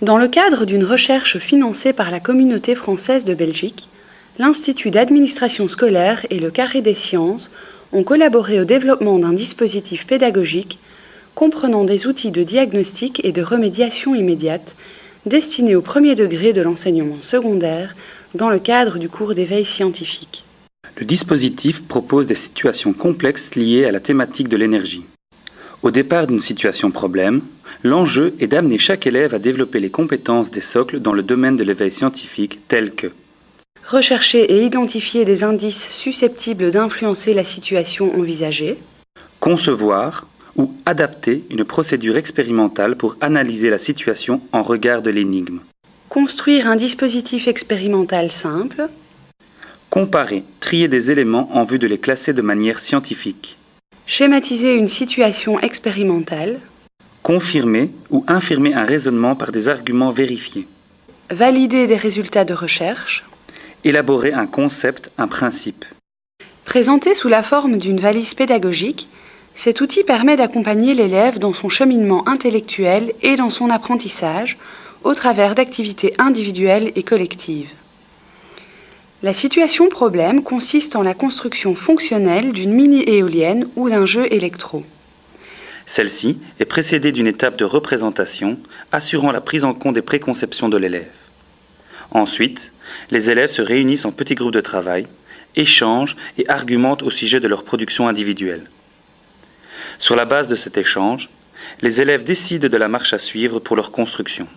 Dans le cadre d'une recherche financée par la Communauté française de Belgique, l'Institut d'administration scolaire et le Carré des sciences ont collaboré au développement d'un dispositif pédagogique comprenant des outils de diagnostic et de remédiation immédiate destinés au premier degré de l'enseignement secondaire dans le cadre du cours d'éveil scientifique. Le dispositif propose des situations complexes liées à la thématique de l'énergie. Au départ d'une situation problème, l'enjeu est d'amener chaque élève à développer les compétences des socles dans le domaine de l'éveil scientifique tels que rechercher et identifier des indices susceptibles d'influencer la situation envisagée, concevoir ou adapter une procédure expérimentale pour analyser la situation en regard de l'énigme, construire un dispositif expérimental simple, comparer, trier des éléments en vue de les classer de manière scientifique, schématiser une situation expérimentale, confirmer ou infirmer un raisonnement par des arguments vérifiés, valider des résultats de recherche, élaborer un concept, un principe. Présenté sous la forme d'une valise pédagogique, cet outil permet d'accompagner l'élève dans son cheminement intellectuel et dans son apprentissage au travers d'activités individuelles et collectives. La situation problème consiste en la construction fonctionnelle d'une mini-éolienne ou d'un jeu électro. Celle-ci est précédée d'une étape de représentation assurant la prise en compte des préconceptions de l'élève. Ensuite, les élèves se réunissent en petits groupes de travail, échangent et argumentent au sujet de leur production individuelle. Sur la base de cet échange, les élèves décident de la marche à suivre pour leur construction.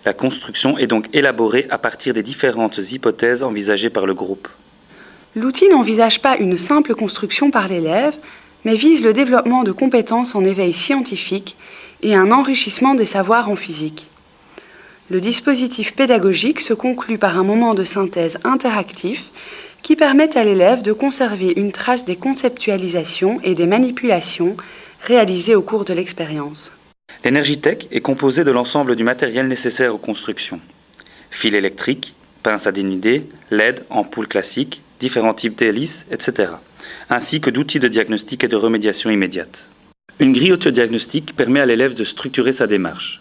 La construction est donc élaborée à partir des différentes hypothèses envisagées par le groupe. L'outil n'envisage pas une simple construction par l'élève, mais vise le développement de compétences en éveil scientifique et un enrichissement des savoirs en physique. Le dispositif pédagogique se conclut par un moment de synthèse interactif qui permet à l'élève de conserver une trace des conceptualisations et des manipulations réalisées au cours de l'expérience. L'Energitech est composée de l'ensemble du matériel nécessaire aux constructions. Fils électriques, pinces à dénuder, LED, ampoules classiques, différents types d'hélices, etc. ainsi que d'outils de diagnostic et de remédiation immédiate. Une grille autodiagnostique permet à l'élève de structurer sa démarche.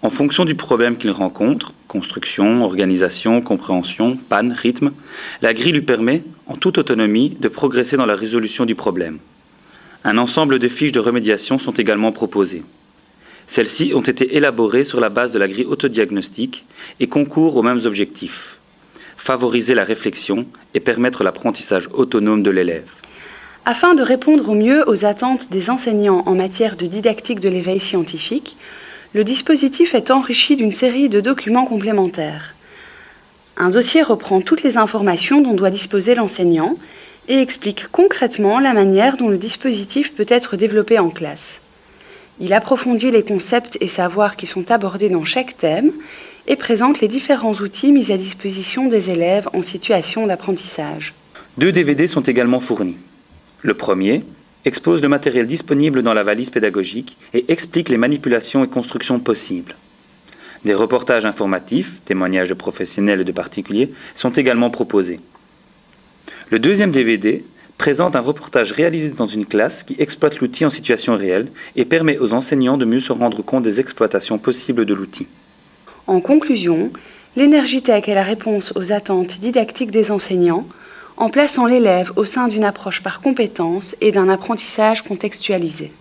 En fonction du problème qu'il rencontre, construction, organisation, compréhension, panne, rythme, la grille lui permet, en toute autonomie, de progresser dans la résolution du problème. Un ensemble de fiches de remédiation sont également proposées. Celles-ci ont été élaborées sur la base de la grille autodiagnostique et concourent aux mêmes objectifs: favoriser la réflexion et permettre l'apprentissage autonome de l'élève. Afin de répondre au mieux aux attentes des enseignants en matière de didactique de l'éveil scientifique, le dispositif est enrichi d'une série de documents complémentaires. Un dossier reprend toutes les informations dont doit disposer l'enseignant et explique concrètement la manière dont le dispositif peut être développé en classe. Il approfondit les concepts et savoirs qui sont abordés dans chaque thème et présente les différents outils mis à disposition des élèves en situation d'apprentissage. 2 DVD sont également fournis. Le premier expose le matériel disponible dans la valise pédagogique et explique les manipulations et constructions possibles. Des reportages informatifs, témoignages de professionnels et de particuliers, sont également proposés. Le deuxième DVD présente un reportage réalisé dans une classe qui exploite l'outil en situation réelle et permet aux enseignants de mieux se rendre compte des exploitations possibles de l'outil. En conclusion, l'Energitech est la réponse aux attentes didactiques des enseignants en plaçant l'élève au sein d'une approche par compétences et d'un apprentissage contextualisé.